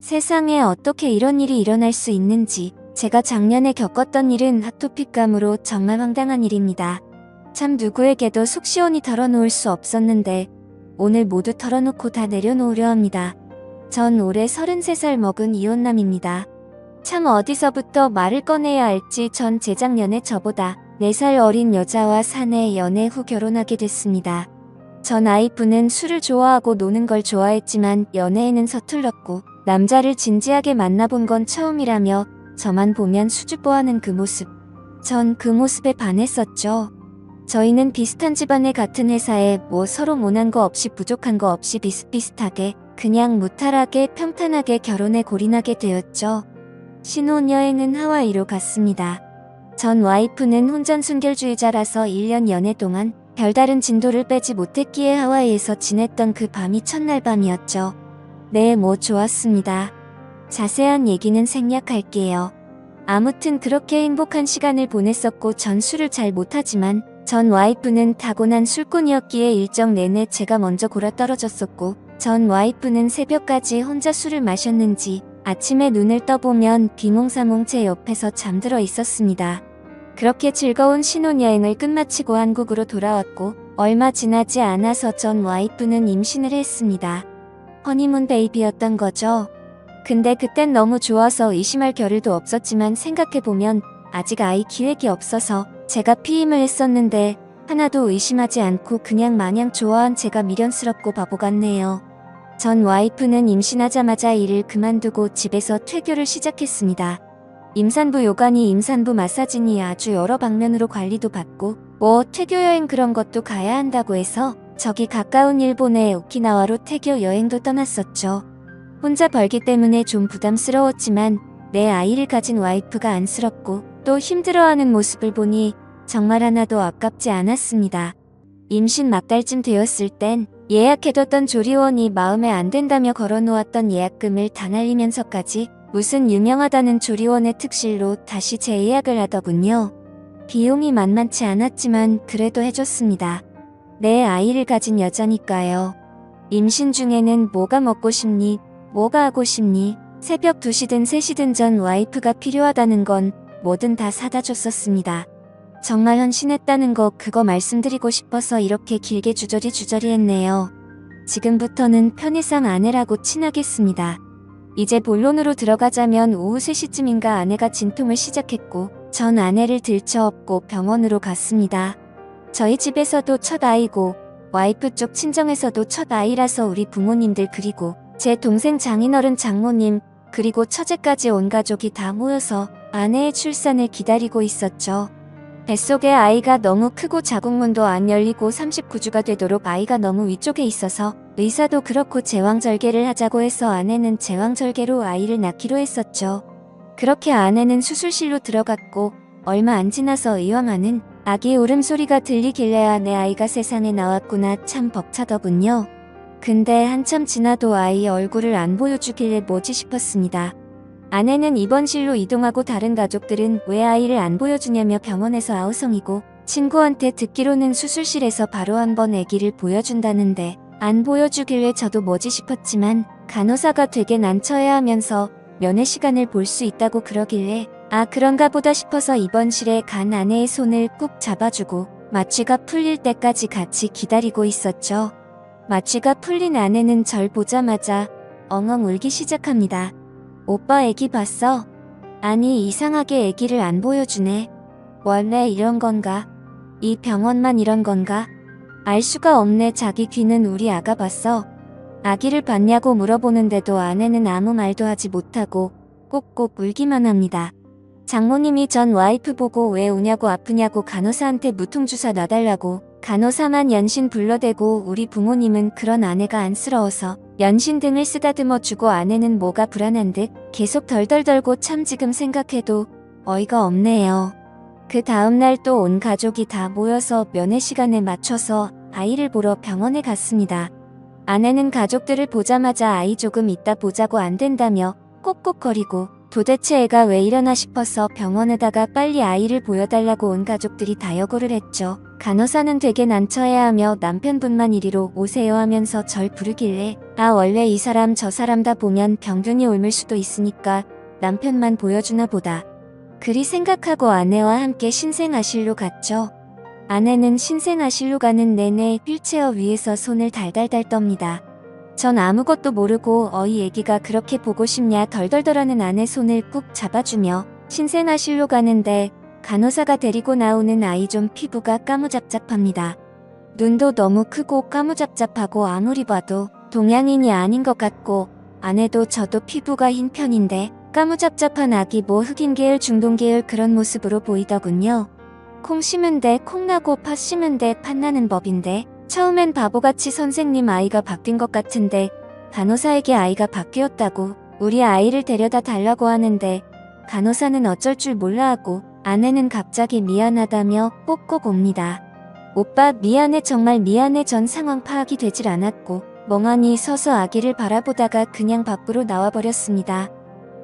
세상에 어떻게 이런 일이 일어날 수 있는지, 제가 작년에 겪었던 일은 아토피감으로 정말 황당한 일입니다. 참 누구에게도 속 시원히 털어놓을 수 없었는데 오늘 모두 털어놓고 다 내려놓으려 합니다. 전 올해 33살 먹은 이혼남입니다. 참 어디서부터 말을 꺼내야 할지 전 재작년에 저보다 4살 어린 여자와 사내 연애 후 결혼하게 됐습니다. 전 와이프는 술을 좋아하고 노는 걸 좋아했지만 연애에는 서툴렀고 남자를 진지하게 만나본 건 처음이라며 저만 보면 수줍어하는 그 모습. 전 그 모습에 반했었죠. 저희는 비슷한 집안에 같은 회사에 뭐 서로 모난 거 없이 부족한 거 없이 비슷비슷하게 그냥 무탈하게 평탄하게 결혼에 골인하게 되었죠. 신혼여행은 하와이로 갔습니다. 전 와이프는 혼전 순결주의자라서 1년 연애 동안 별다른 진도를 빼지 못했기에 하와이에서 지냈던 그 밤이 첫날 밤이었죠. 네, 뭐 좋았습니다. 자세한 얘기는 생략할게요. 아무튼 그렇게 행복한 시간을 보냈었고 전 술을 잘 못하지만 전 와이프는 타고난 술꾼이었기에 일정 내내 제가 먼저 골아떨어졌었고 전 와이프는 새벽까지 혼자 술을 마셨는지 아침에 눈을 떠보면 비몽사몽 제 옆에서 잠들어 있었습니다. 그렇게 즐거운 신혼여행을 끝마치고 한국으로 돌아왔고 얼마 지나지 않아서 전 와이프는 임신을 했습니다. 허니문 베이비였던 거죠. 근데 그땐 너무 좋아서 의심할 겨를도 없었지만 생각해보면 아직 아이 기획이 없어서 제가 피임을 했었는데 하나도 의심하지 않고 그냥 마냥 좋아한 제가 미련스럽고 바보 같네요. 전 와이프는 임신하자마자 일을 그만두고 집에서 퇴교를 시작했습니다. 임산부 요가니 임산부 마사지니 아주 여러 방면으로 관리도 받고 뭐 퇴교 여행 그런 것도 가야 한다고 해서 저기 가까운 일본의 오키나와로 퇴교 여행도 떠났었죠. 혼자 벌기 때문에 좀 부담스러웠지만 내 아이를 가진 와이프가 안쓰럽고 또 힘들어하는 모습을 보니 정말 하나도 아깝지 않았습니다. 임신 막달쯤 되었을 땐 예약해뒀던 조리원이 마음에 안 든다며 걸어놓았던 예약금을 다 날리면서까지 무슨 유명하다는 조리원의 특실로 다시 재예약을 하더군요. 비용이 만만치 않았지만 그래도 해줬습니다. 내 아이를 가진 여자니까요. 임신 중에는 뭐가 먹고 싶니? 뭐가 하고 싶니? 새벽 2시든 3시든 전 와이프가 필요하다는 건 뭐든 다 사다 줬었습니다. 정말 헌신했다는 거 그거 말씀드리고 싶어서 이렇게 길게 주저리 했네요. 지금부터는 편의상 아내라고 친하겠습니다. 이제 본론으로 들어가자면 오후 3시쯤인가 아내가 진통을 시작했고 전 아내를 들쳐업고 병원으로 갔습니다. 저희 집에서도 첫 아이고 와이프 쪽 친정에서도 첫 아이라서 우리 부모님들 그리고 제 동생 장인어른 장모님 그리고 처제까지 온 가족이 다 모여서 아내의 출산을 기다리고 있었죠. 뱃속에 아이가 너무 크고 자궁문도 안 열리고 39주가 되도록 아이가 너무 위쪽에 있어서 의사도 그렇고 제왕절개를 하자고 해서 아내는 제왕절개로 아이를 낳기로 했었죠. 그렇게 아내는 수술실로 들어갔고 얼마 안 지나서 의왕하는 아기 울음소리가 들리길래 내 아이가 세상에 나왔구나 참 벅차더군요. 근데 한참 지나도 아이 얼굴을 안 보여주길래 뭐지 싶었습니다. 아내는 입원실로 이동하고 다른 가족들은 왜 아이를 안 보여주냐며 병원에서 아우성이고 친구한테 듣기로는 수술실에서 바로 한번 아기를 보여준다는데 안 보여주길래 저도 뭐지 싶었지만 간호사가 되게 난처해 하면서 면회 시간을 볼 수 있다고 그러길래 아 그런가 보다 싶어서 입원실에 간 아내의 손을 꾹 잡아주고 마취가 풀릴 때까지 같이 기다리고 있었죠. 마취가 풀린 아내는 절 보자마자 엉엉 울기 시작합니다. 오빠 애기 봤어? 아니 이상하게 애기를 안 보여주네. 원래 이런 건가? 이 병원만 이런 건가? 알 수가 없네. 자기 귀는 우리 아가 봤어? 아기를 봤냐고 물어보는데도 아내는 아무 말도 하지 못하고 꼭꼭 울기만 합니다. 장모님이 전 와이프 보고 왜 우냐고 아프냐고 간호사한테 무통주사 놔달라고 간호사만 연신 불러대고 우리 부모님은 그런 아내가 안쓰러워서 연신 등을 쓰다듬어 주고 아내는 뭐가 불안한 듯 계속 덜덜 떨고 참 지금 생각해도 어이가 없네요. 그 다음날 또 온 가족이 다 모여서 면회 시간에 맞춰서 아이를 보러 병원에 갔습니다. 아내는 가족들을 보자마자 아이 조금 이따 보자고 안 된다며 콕콕거리고 도대체 애가 왜 이러나 싶어서 병원에다가 빨리 아이를 보여달라고 온 가족들이 다 여고를 했죠. 간호사는 되게 난처해하며 남편분만 이리로 오세요 하면서 절 부르길래 원래 이 사람 저 사람 다 보면 병균이 옮을 수도 있으니까 남편만 보여주나 보다. 그리 생각하고 아내와 함께 신생아실로 갔죠. 아내는 신생아실로 가는 내내 휠체어 위에서 손을 달달달 떱니다. 전 아무것도 모르고 이 애기가 그렇게 보고 싶냐 덜덜덜하는 아내 손을 꾹 잡아주며 신생아실로 가는데 간호사가 데리고 나오는 아이 좀 피부가 까무잡잡합니다. 눈도 너무 크고 까무잡잡하고 아무리 봐도 동양인이 아닌 것 같고 아내도 저도 피부가 흰 편인데 까무잡잡한 아기 뭐 흑인 계열 중동 계열 그런 모습으로 보이더군요. 콩 심은데 콩 나고 팥 심은데 팥 나는 법인데 처음엔 바보같이 선생님 아이가 바뀐 것 같은데 간호사에게 아이가 바뀌었다고 우리 아이를 데려다 달라고 하는데 간호사는 어쩔 줄 몰라 하고 아내는 갑자기 미안하다며 꼭꼭 옵니다. 오빠 미안해 정말 미안해. 전 상황 파악이 되질 않았고 멍하니 서서 아기를 바라보다가 그냥 밖으로 나와버렸습니다.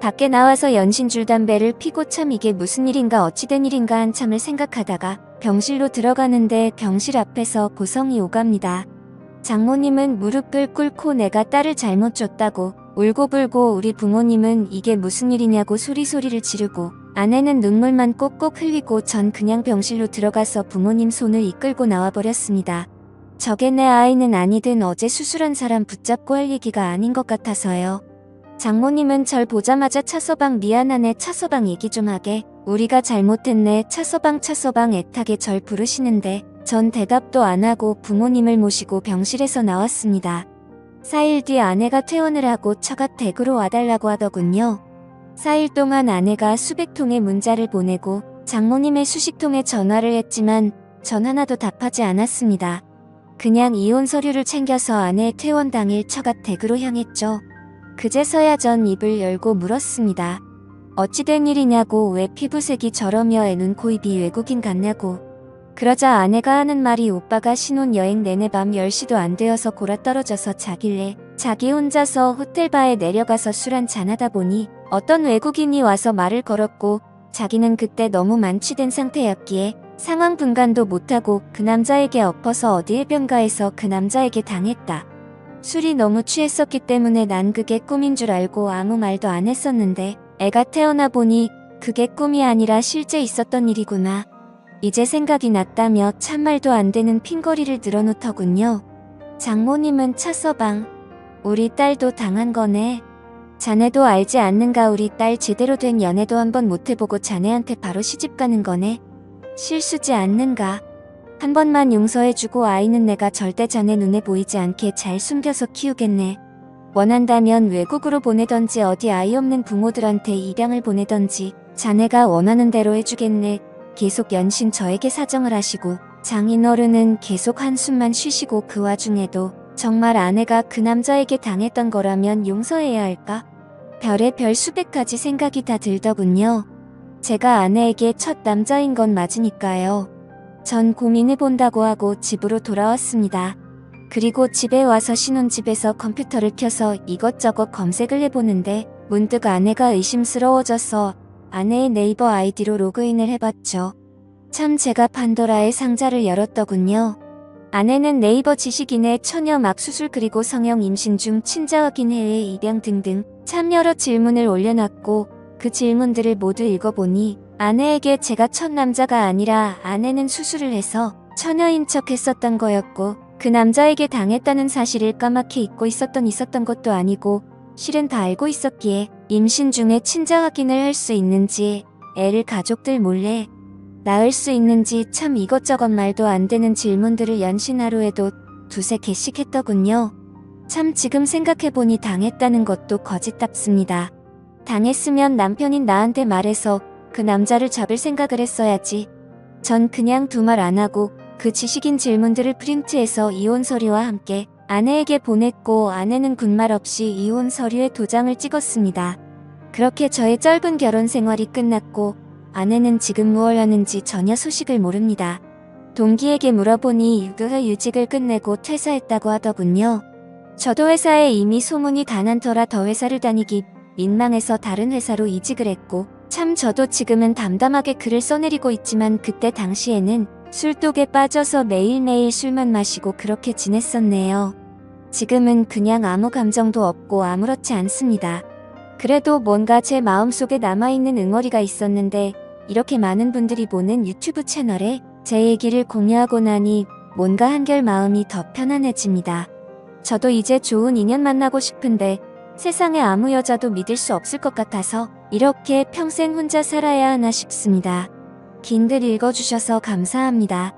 밖에 나와서 연신줄 담배를 피고 참 이게 무슨 일인가 어찌된 일인가 한참을 생각하다가 병실로 들어가는데 병실 앞에서 고성이 오갑니다. 장모님은 무릎을 꿇고 내가 딸을 잘못 줬다고 울고불고 우리 부모님은 이게 무슨 일이냐고 소리소리를 지르고 아내는 눈물만 꼭꼭 흘리고 전 그냥 병실로 들어가서 부모님 손을 이끌고 나와버렸습니다. 저게 내 아이는 아니든 어제 수술한 사람 붙잡고 할 얘기가 아닌 것 같아서요. 장모님은 절 보자마자 차서방 미안하네 차서방 얘기 좀 하게 우리가 잘못했네 차서방 애타게 절 부르시는데 전 대답도 안 하고 부모님을 모시고 병실에서 나왔습니다. 4일 뒤 아내가 퇴원을 하고 처가 댁으로 와달라고 하더군요. 4일 동안 아내가 수백 통의 문자를 보내고 장모님의 수십 통의 전화를 했지만 전 하나도 답하지 않았습니다. 그냥 이혼 서류를 챙겨서 아내의 퇴원 당일 처가 댁으로 향했죠. 그제서야 전 입을 열고 물었습니다. 어찌된 일이냐고 왜 피부색이 저러며 애 눈 코 입이 외국인 같냐고. 그러자 아내가 하는 말이 오빠가 신혼여행 내내 밤 10시도 안 되어서 골아떨어져서 자길래 자기 혼자서 호텔바에 내려가서 술 한잔 하다 보니 어떤 외국인이 와서 말을 걸었고 자기는 그때 너무 만취된 상태였기에 상황 분간도 못하고 그 남자에게 엎어서 어디 해변가에서 그 남자에게 당했다. 술이 너무 취했었기 때문에 난 그게 꿈인 줄 알고 아무 말도 안 했었는데 애가 태어나 보니 그게 꿈이 아니라 실제 있었던 일이구나. 이제 생각이 났다며 참말도 안 되는 핑거리를 늘어놓더군요. 장모님은 차서방 우리 딸도 당한 거네. 자네도 알지 않는가 우리 딸 제대로 된 연애도 한번 못해보고 자네한테 바로 시집가는 거네. 실수지 않는가. 한 번만 용서해주고 아이는 내가 절대 자네 눈에 보이지 않게 잘 숨겨서 키우겠네. 원한다면 외국으로 보내던지 어디 아이 없는 부모들한테 입양을 보내던지 자네가 원하는 대로 해주겠네. 계속 연신 저에게 사정을 하시고 장인어른은 계속 한숨만 쉬시고 그 와중에도 정말 아내가 그 남자에게 당했던 거라면 용서해야 할까? 별의별 수백 가지 생각이 다 들더군요. 제가 아내에게 첫 남자인 건 맞으니까요. 전 고민해본다고 하고 집으로 돌아왔습니다. 그리고 집에 와서 신혼집에서 컴퓨터를 켜서 이것저것 검색을 해보는데 문득 아내가 의심스러워져서 아내의 네이버 아이디로 로그인을 해봤죠. 참 제가 판도라의 상자를 열었더군요. 아내는 네이버 지식인의 처녀 막수술 그리고 성형 임신 중 친자 확인 해외 입양 등등 참 여러 질문을 올려놨고 그 질문들을 모두 읽어보니 아내에게 제가 첫 남자가 아니라 아내는 수술을 해서 처녀인 척 했었던 거였고 그 남자에게 당했다는 사실을 까맣게 잊고 있었던 것도 아니고 실은 다 알고 있었기에 임신 중에 친자 확인을 할 수 있는지 애를 가족들 몰래 낳을 수 있는지 참 이것저것 말도 안 되는 질문들을 연신 하루에도 두세 개씩 했더군요. 참 지금 생각해보니 당했다는 것도 거짓답습니다. 당했으면 남편인 나한테 말해서 그 남자를 잡을 생각을 했어야지. 전 그냥 두 말 안 하고 그 지식인 질문들을 프린트해서 이혼 서류와 함께 아내에게 보냈고 아내는 군말 없이 이혼 서류에 도장을 찍었습니다. 그렇게 저의 짧은 결혼 생활이 끝났고 아내는 지금 무얼 하는지 전혀 소식을 모릅니다. 동기에게 물어보니 유직을 끝내고 퇴사했다고 하더군요. 저도 회사에 이미 소문이 다 난 터라 더 회사를 다니기 민망해서 다른 회사로 이직을 했고 참 저도 지금은 담담하게 글을 써내리고 있지만 그때 당시에는 술독에 빠져서 매일매일 술만 마시고 그렇게 지냈었네요. 지금은 그냥 아무 감정도 없고 아무렇지 않습니다. 그래도 뭔가 제 마음속에 남아있는 응어리가 있었는데 이렇게 많은 분들이 보는 유튜브 채널에 제 얘기를 공유하고 나니 뭔가 한결 마음이 더 편안해집니다. 저도 이제 좋은 인연 만나고 싶은데 세상에 아무 여자도 믿을 수 없을 것 같아서 이렇게 평생 혼자 살아야 하나 싶습니다. 긴 글 읽어주셔서 감사합니다.